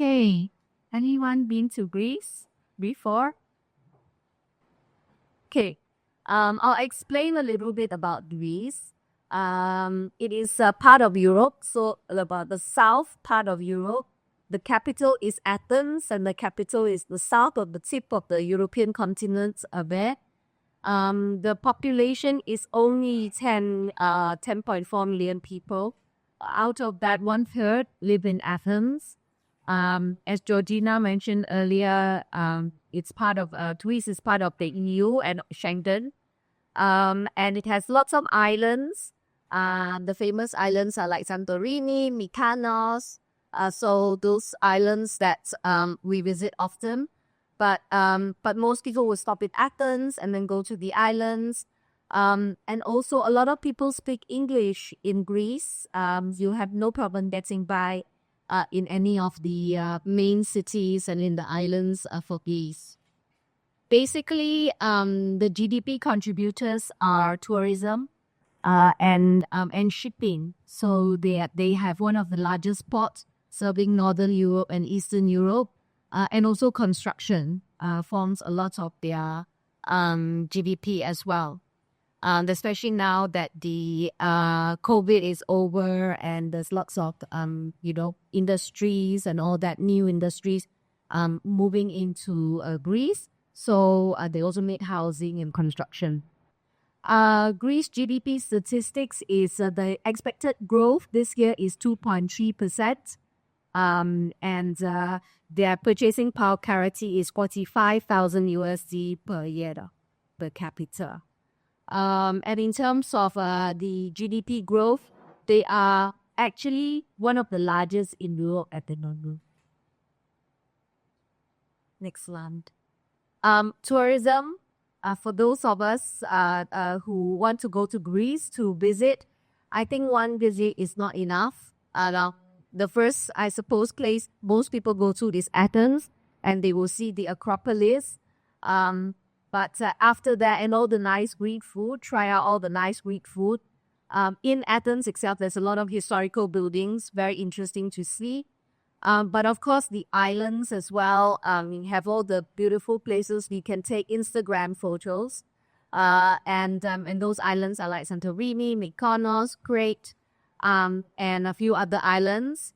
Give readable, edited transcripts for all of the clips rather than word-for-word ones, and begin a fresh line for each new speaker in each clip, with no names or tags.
Okay. Anyone been to Greece before? Okay. I'll explain a little bit about Greece. It is a part of Europe, so about the south part of Europe. The capital is Athens, and the capital is the south of the tip of the European continent, there. The population is only 10.4 million people. Out of that, 1/3 live in Athens. As Georgina mentioned earlier, it's part of Greece is part of the EU and Schengen, and it has lots of islands. The famous islands are like Santorini, Mykonos. So those islands that we visit often. But most people will stop at Athens and then go to the islands. And also a lot of people speak English in Greece. You have no problem getting by in any of the main cities and in the islands for Greece. Basically, the GDP contributors are tourism and shipping. So they have one of the largest ports serving Northern Europe and Eastern Europe. And also construction forms a lot of their GDP as well. Especially now that the COVID is over and there's lots of, industries and all that, new industries moving into Greece. So they also make housing and construction. Greece GDP statistics is the expected growth this year is 2.3%. And their purchasing power parity is $45,000 per year per capita. And in terms of the GDP growth, they are actually one of the largest in Europe at the moment. Next slide. Tourism. For those of us who want to go to Greece to visit, I think one visit is not enough. The first, I suppose, place most people go to is Athens, and they will see the Acropolis. But after that, and all the nice Greek food, try out all the nice Greek food. In Athens itself, there's a lot of historical buildings, very interesting to see. But of course, the islands as well. We have all the beautiful places we can take Instagram photos. And those islands are like Santorini, Mykonos, Crete, and a few other islands.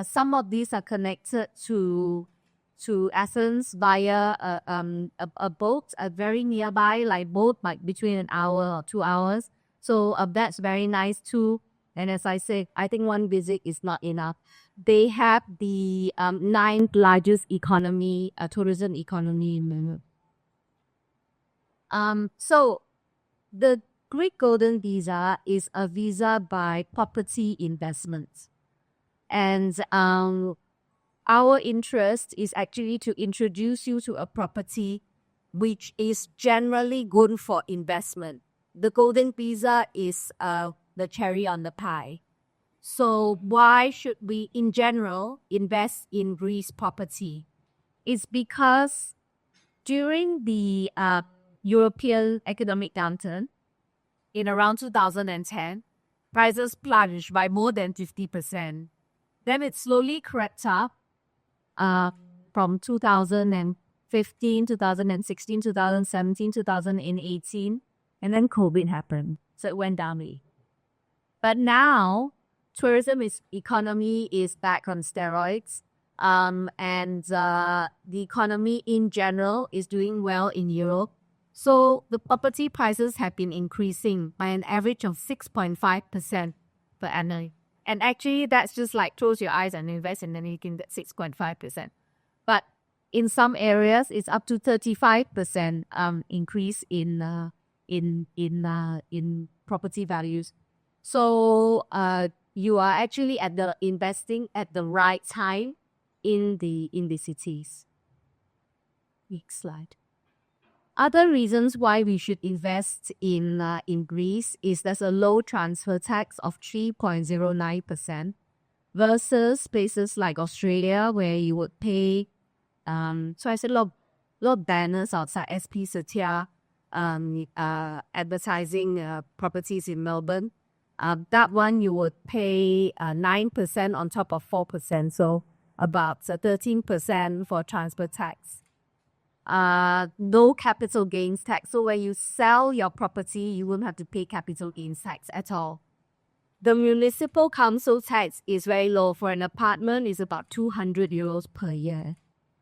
Some of these are connected to Athens via a boat, very nearby, like boat, like between an hour or 2 hours. So that's very nice too. And as I said, I think one visit is not enough. They have the 9th largest economy, tourism economy in the world. So the Greek Golden Visa is a visa by property investments. And our interest is actually to introduce you to a property which is generally good for investment. The Golden Visa is the cherry on the pie. So why should we, in general, invest in Greece property? It's because during the European economic downturn, in around 2010, prices plunged by more than 50%. Then it slowly crept up from 2015, 2016, 2017, 2018, and then COVID happened. So it went down. But now, tourism economy is back on steroids. And the economy in general is doing well in Europe. So the property prices have been increasing by an average of 6.5% per annum. And actually, that's just like close your eyes and invest, and then you can get 6.5%. But in some areas, it's up to 35% increase in property values. So you are actually investing at the right time in the cities. Next slide. Other reasons why we should invest in Greece is there's a low transfer tax of 3.09% versus places like Australia where you would pay. So I said lot of banners outside SP Satia advertising properties in Melbourne. That one you would pay 9% on top of 4%. So about 13% for transfer tax. No capital gains tax. So when you sell your property, you won't have to pay capital gains tax at all. The municipal council tax is very low. For an apartment, it's about 200 euros per year.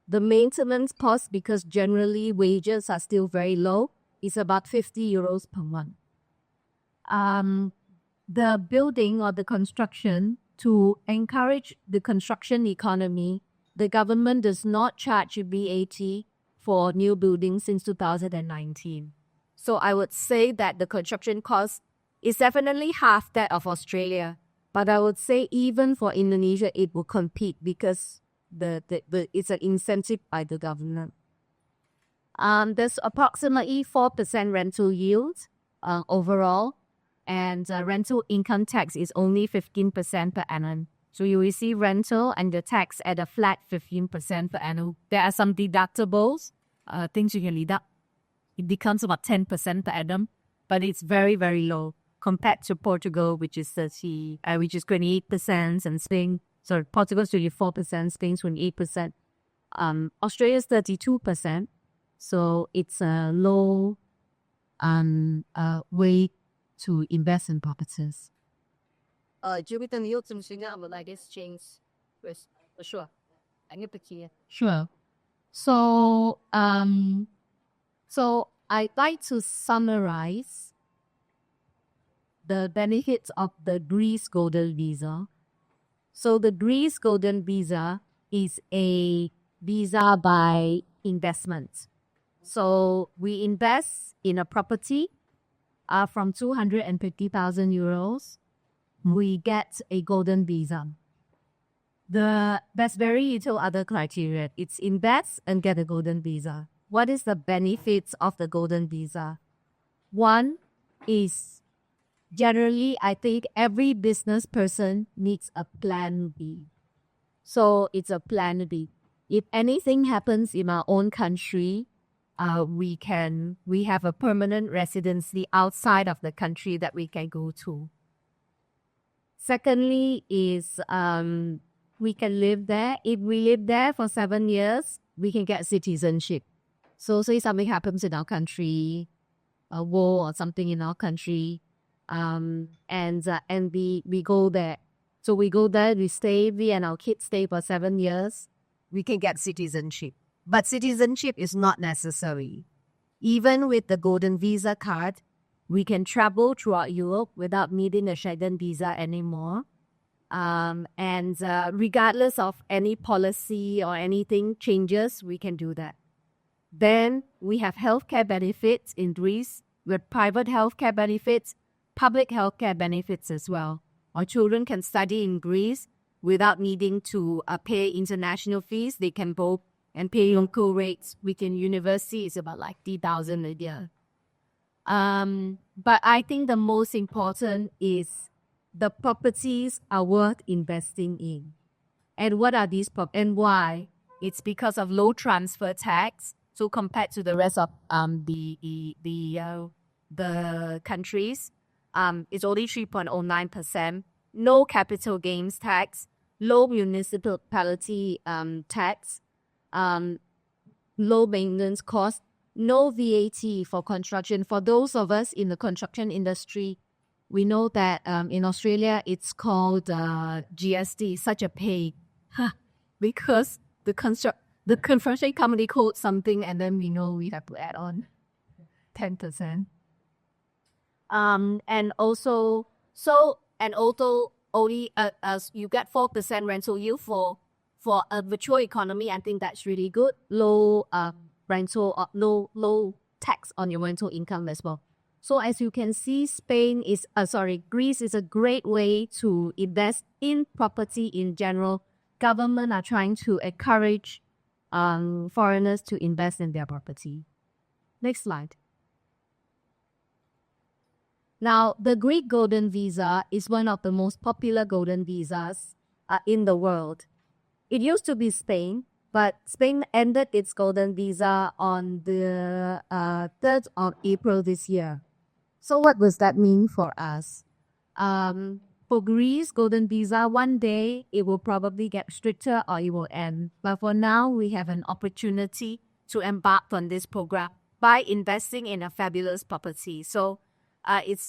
The maintenance cost, because generally wages are still very low, is about 50 euros per month. The building or the construction, to encourage the construction economy, the government does not charge VAT for new buildings since 2019. So I would say that the construction cost is definitely half that of Australia. But I would say even for Indonesia, it will compete because it's an incentive by the government. There's approximately 4% rental yield overall, and rental income tax is only 15% per annum. So you receive rental and the tax at a flat 15% per annum. There are some deductibles, things you can deduct. It becomes about 10% per annum, but it's very, very low compared to Portugal, which is 28%, and Spain. Sorry, Portugal's 24%, Spain's 28%. Australia's 32%. So it's a low way to invest in properties.
Judith and Leow, I would like this change with sure. I get here.
Sure. So I'd like to summarize the benefits of the Greece Golden Visa. So the Greece Golden Visa is a visa by investment. So we invest in a property from 250,000 euros. We get a golden visa. There's very little other criteria. It's invest and get a golden visa. What is the benefits of the golden visa? One is, generally, I think every business person needs a plan B. So it's a plan B. If anything happens in our own country, we have a permanent residency outside of the country that we can go to. Secondly is we can live there. If we live there for 7 years, we can get citizenship. So say something happens in our country, a war or something in our country, and we go there. So we go there, we and our kids stay for 7 years, we can get citizenship. But citizenship is not necessary. Even with the golden visa card, we can travel throughout Europe without needing a Schengen visa anymore. Regardless of any policy or anything changes, we can do that. Then we have healthcare benefits in Greece with private healthcare benefits, public healthcare benefits as well. Our children can study in Greece without needing to pay international fees. They can go and pay local rates. Within university, it's about like 3,000 a year. But I think the most important is the properties are worth investing in. And what are these and why? It's because of low transfer tax. So compared to the rest of the countries, it's only 3.09%. No capital gains tax, low municipality tax, low maintenance cost, no VAT for construction. For those of us in the construction industry, we know that in Australia it's called GST, such a pay, because the construction company code something, and then we know we have to add on 10%. Only as you get 4% rental yield for a virtual economy, I think that's really good. Low rental, low tax on your rental income as well. So as you can see, Greece is a great way to invest in property in general. Government are trying to encourage foreigners to invest in their property. Next slide. Now, the Greek Golden Visa is one of the most popular golden visas in the world. It used to be Spain, but Spain ended its golden visa on the 3rd of April this year. So what does that mean for us? For Greece, golden visa, one day it will probably get stricter or it will end. But for now, we have an opportunity to embark on this program by investing in a fabulous property. So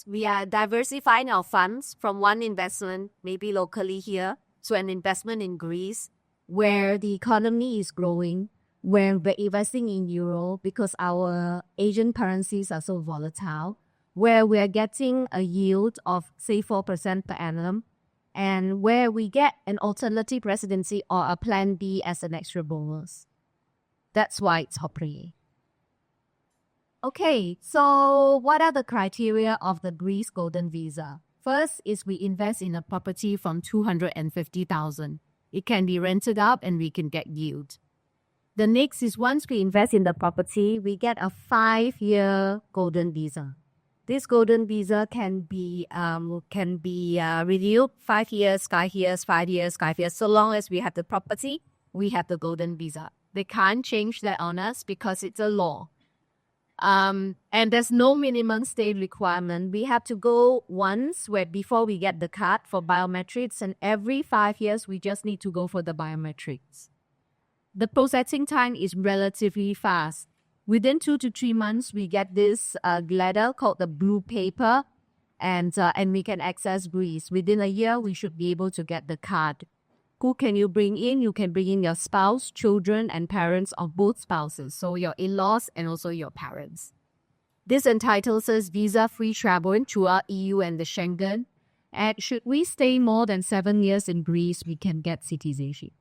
we are diversifying our funds from one investment, maybe locally here, to an investment in Greece, where the economy is growing, where we're investing in euro because our Asian currencies are so volatile, where we're getting a yield of, say, 4% per annum, and where we get an alternative residency or a plan B as an extra bonus. That's why it's popular. Okay, so what are the criteria of the Greece Golden Visa? First is we invest in a property from 250,000. It can be rented out and we can get yield. The next is once we invest in the property, we get a 5-year Golden Visa. This Golden Visa can be renewed 5 years, 5 years, 5 years, 5 years. So long as we have the property, we have the Golden Visa. They can't change that on us because it's a law. And there's no minimum stay requirement. We have to go once before we get the card for biometrics, and every 5 years we just need to go for the biometrics. The processing time is relatively fast. Within 2 to 3 months, we get this letter called the blue paper, and we can access Greece. Within a year, we should be able to get the card. Who can you bring in? You can bring in your spouse, children, and parents of both spouses. So your in-laws and also your parents. This entitles us visa-free travel throughout EU and the Schengen. And should we stay more than 7 years in Greece, we can get citizenship.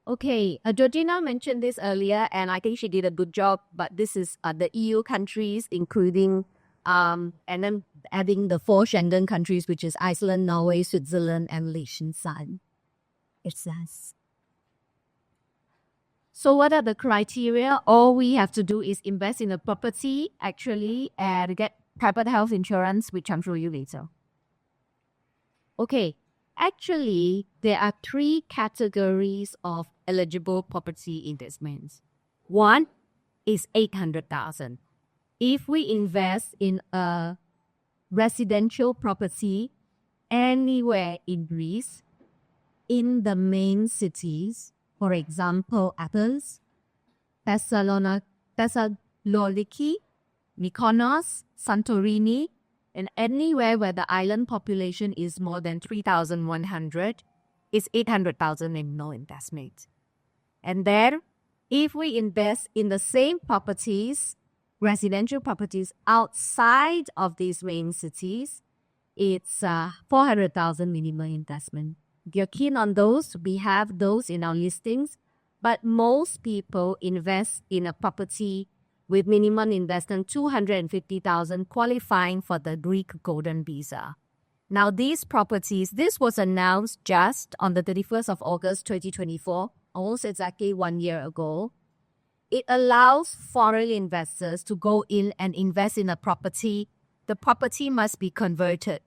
Okay, Georgina mentioned this earlier, and I think she did a good job. But this is the EU countries, including and then adding the 4 Schengen countries, which is Iceland, Norway, Switzerland, and Liechtenstein. It says. So what are the criteria? All we have to do is invest in a property, actually, and get private health insurance, which I'll show you later. Okay, actually, there are 3 categories of eligible property investments. One is 800,000. If we invest in a residential property anywhere in Greece, in the main cities, for example, Athens, Thessaloniki, Mykonos, Santorini, and anywhere where the island population is more than 3,100, is 800,000 and no investment. And then, if we invest in the same properties, residential properties outside of these main cities, it's 400,000 minimum investment. If you're keen on those, we have those in our listings, but most people invest in a property with minimum investment 250,000 qualifying for the Greek Golden Visa. Now these properties, this was announced just on the 31st of August 2024, almost exactly 1 year ago. It allows foreign investors to go in and invest in a property. The property must be converted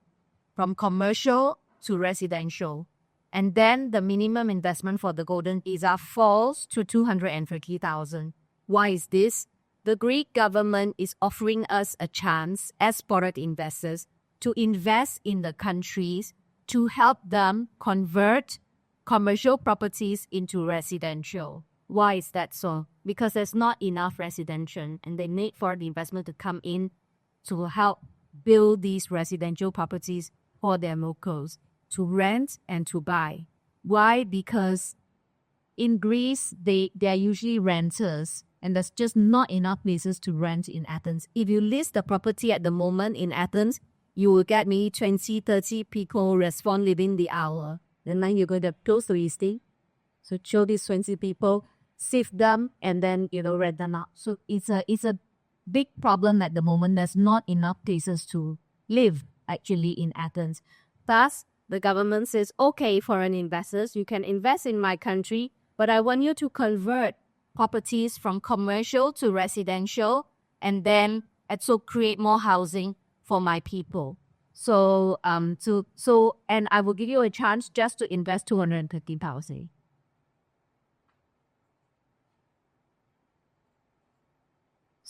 from commercial to residential. And then the minimum investment for the Golden Visa falls to 250,000. Why is this? The Greek government is offering us a chance as foreign investors to invest in the countries to help them convert commercial properties into residential. Why is that so? Because there's not enough residential and they need foreign investment to come in to help build these residential properties for their locals to rent and to buy. Why? Because in Greece, they are usually renters and there's just not enough places to rent in Athens. If you list the property at the moment in Athens, you will get maybe 20, 30 people respond within the hour. Then you're going to close the listing. So show these 20 people, sift them, and then, rent them out. So it's a big problem at the moment. There's not enough places to live, actually, in Athens. Thus, the government says, okay, foreign investors, you can invest in my country, but I want you to convert properties from commercial to residential and then also create more housing for my people. So, and I will give you a chance just to invest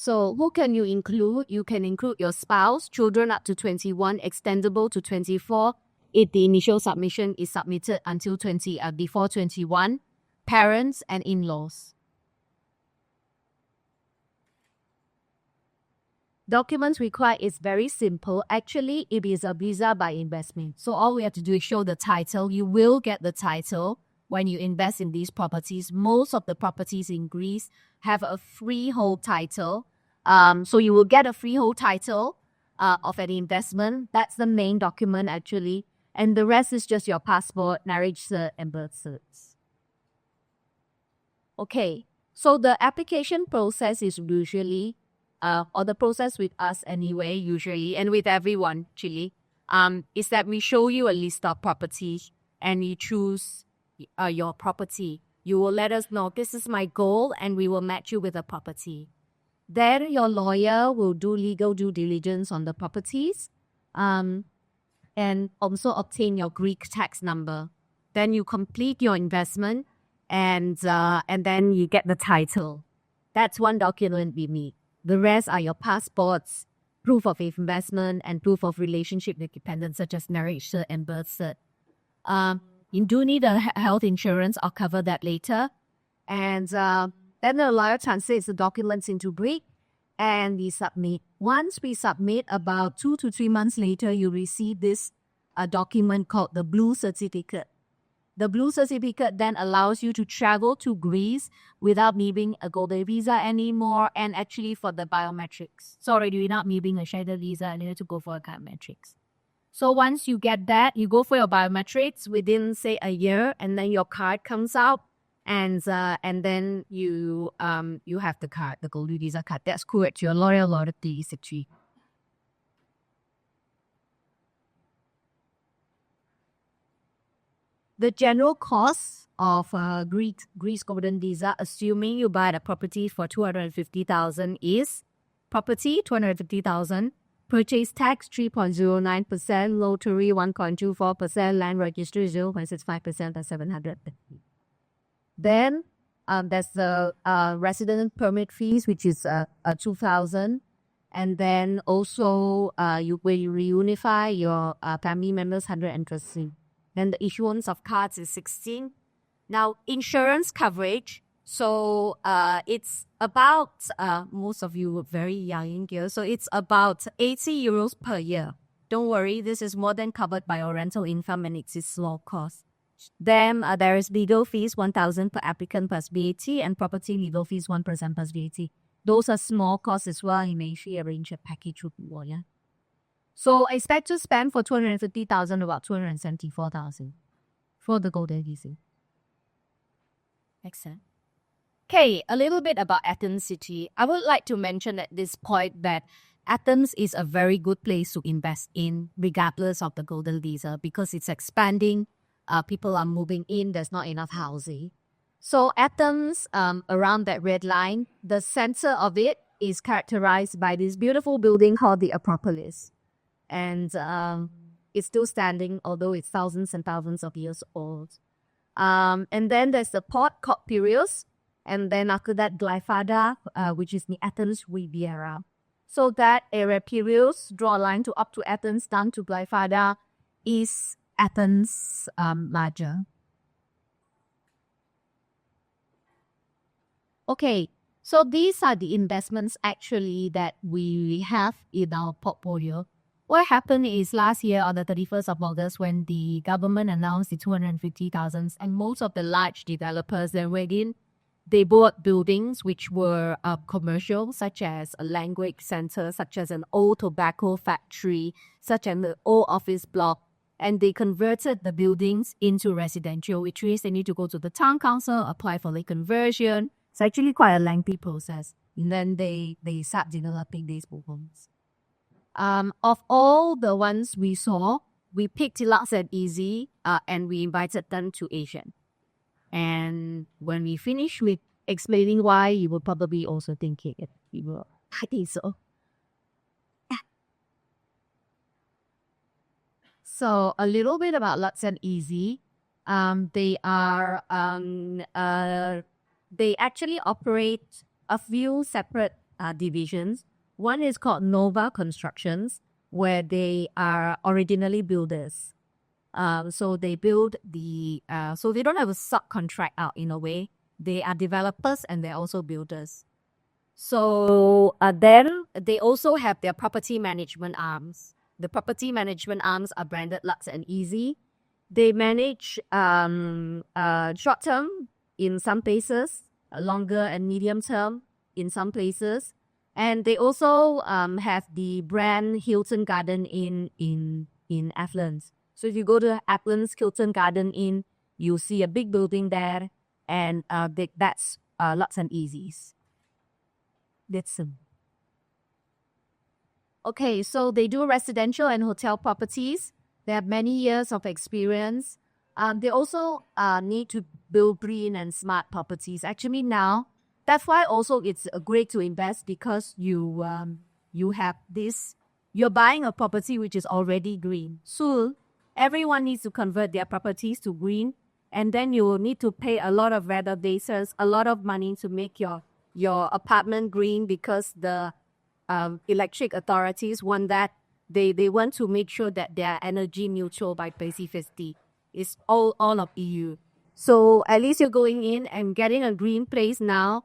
So who can you include? You can include your spouse, children up to 21, extendable to 24, if the initial submission is submitted until before 21, parents and in-laws. Documents required is very simple. Actually, it is a visa by investment. So all we have to do is show the title. You will get the title when you invest in these properties. Most of the properties in Greece have a freehold title. So you will get a freehold title of an investment. That's the main document actually. And the rest is just your passport, marriage cert, and birth certs. Okay, so the application process is usually or the process with us anyway, usually, and with everyone, actually, is that we show you a list of properties and you choose your property. You will let us know, this is my goal, and we will match you with a property. Then your lawyer will do legal due diligence on the properties and also obtain your Greek tax number. Then you complete your investment and then you get the title. That's one document we need. The rest are your passports, proof of investment, and proof of relationship with dependents, such as marriage cert and birth cert. You do need a health insurance. I'll cover that later. And then the lawyer translates the documents into Greek, and we submit. Once we submit, about 2 to 3 months later, you receive this document called the Blue Certificate. The Blue Certificate then allows you to travel to Greece without needing a golden visa anymore, and actually for the biometrics. Sorry, you're not needing a shadow visa and you need to go for biometrics. So once you get that, you go for your biometrics within, say, a year, and then your card comes out, and then you have the card, the golden visa card. That's correct. Your loyalty is actually. The general cost of Greece golden visa, assuming you buy the property for 250,000, is property 250,000, purchase tax 3.09%, lottery 1.24%, land registry 0.65%, that's 750. Then there's the resident permit fees, which is 2,000. And then also you will reunify your family members 120. Then the issuance of cards is 16. Now, insurance coverage. So it's about, most of you are very young in here, so it's about 80 euros per year. Don't worry, this is more than covered by your rental income and exists law costs. Then there is legal fees, 1,000 per applicant plus VAT, and property legal fees, 1% plus VAT. Those are small costs as well. You may actually arrange a package with the lawyer. So I expect to spend for 250,000 about 274,000 for the golden visa. Excellent. Okay, a little bit about Athens city. I would like to mention at this point that Athens is a very good place to invest in, regardless of the golden visa, because it's expanding. People are moving in. There's not enough housing. So Athens, around that red line, the center of it is characterized by this beautiful building called the Acropolis. And it's still standing, although it's thousands and thousands of years old. And then there's the port called Piraeus. And then after that, Glyfada, which is the Athens Riviera. So that area, Piraeus, draw a line to up to Athens, down to Glyfada, is Athens larger. Okay, so these are the investments actually that we have in our portfolio. What happened is last year on the 31st of August, when the government announced the 250,000, and most of the large developers that went in, they bought buildings which were commercial, such as a language center, such as an old tobacco factory, such as an old office block, and they converted the buildings into residential, which means they need to go to the town council, apply for the conversion. It's actually quite a lengthy process. And then they start developing these homes. Of all the ones we saw, we picked TIDAK and Izin, and we invited them to Asian. And when we finish with explaining why, you will probably also think it. I think so. So a little bit about TIDAK and Izin. They actually operate a few separate divisions. One is called Nova Constructions, where they are originally builders. So they build so they don't have a subcontract out in a way. They are developers and they're also builders. So then they also have their property management arms. The property management arms are branded Lux and Easy. They manage short term in some places, longer and medium term in some places. And they also have the brand Hilton Garden Inn in Athens. So if you go to Athens Hilton Garden Inn, you'll see a big building there, and that's Lux and Easy's. That's them. Okay, so they do residential and hotel properties. They have many years of experience. They also need to build green and smart properties. Actually now, that's why also it's great to invest, because you have this, you're buying a property which is already green. Soon, everyone needs to convert their properties to green, and then you will need to pay a lot of renovations, a lot of money to make your apartment green, because the electric authorities want that. They want to make sure that they are energy neutral by 2050. It's all of EU. So at least you're going in and getting a green place now,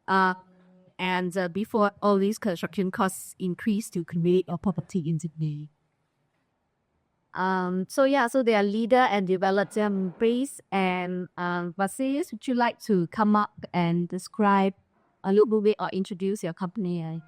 and before all these construction costs increase to create a property in Sydney. So they are leader and developer base. And Vasilis, would you like to come up and describe a little bit or introduce your company?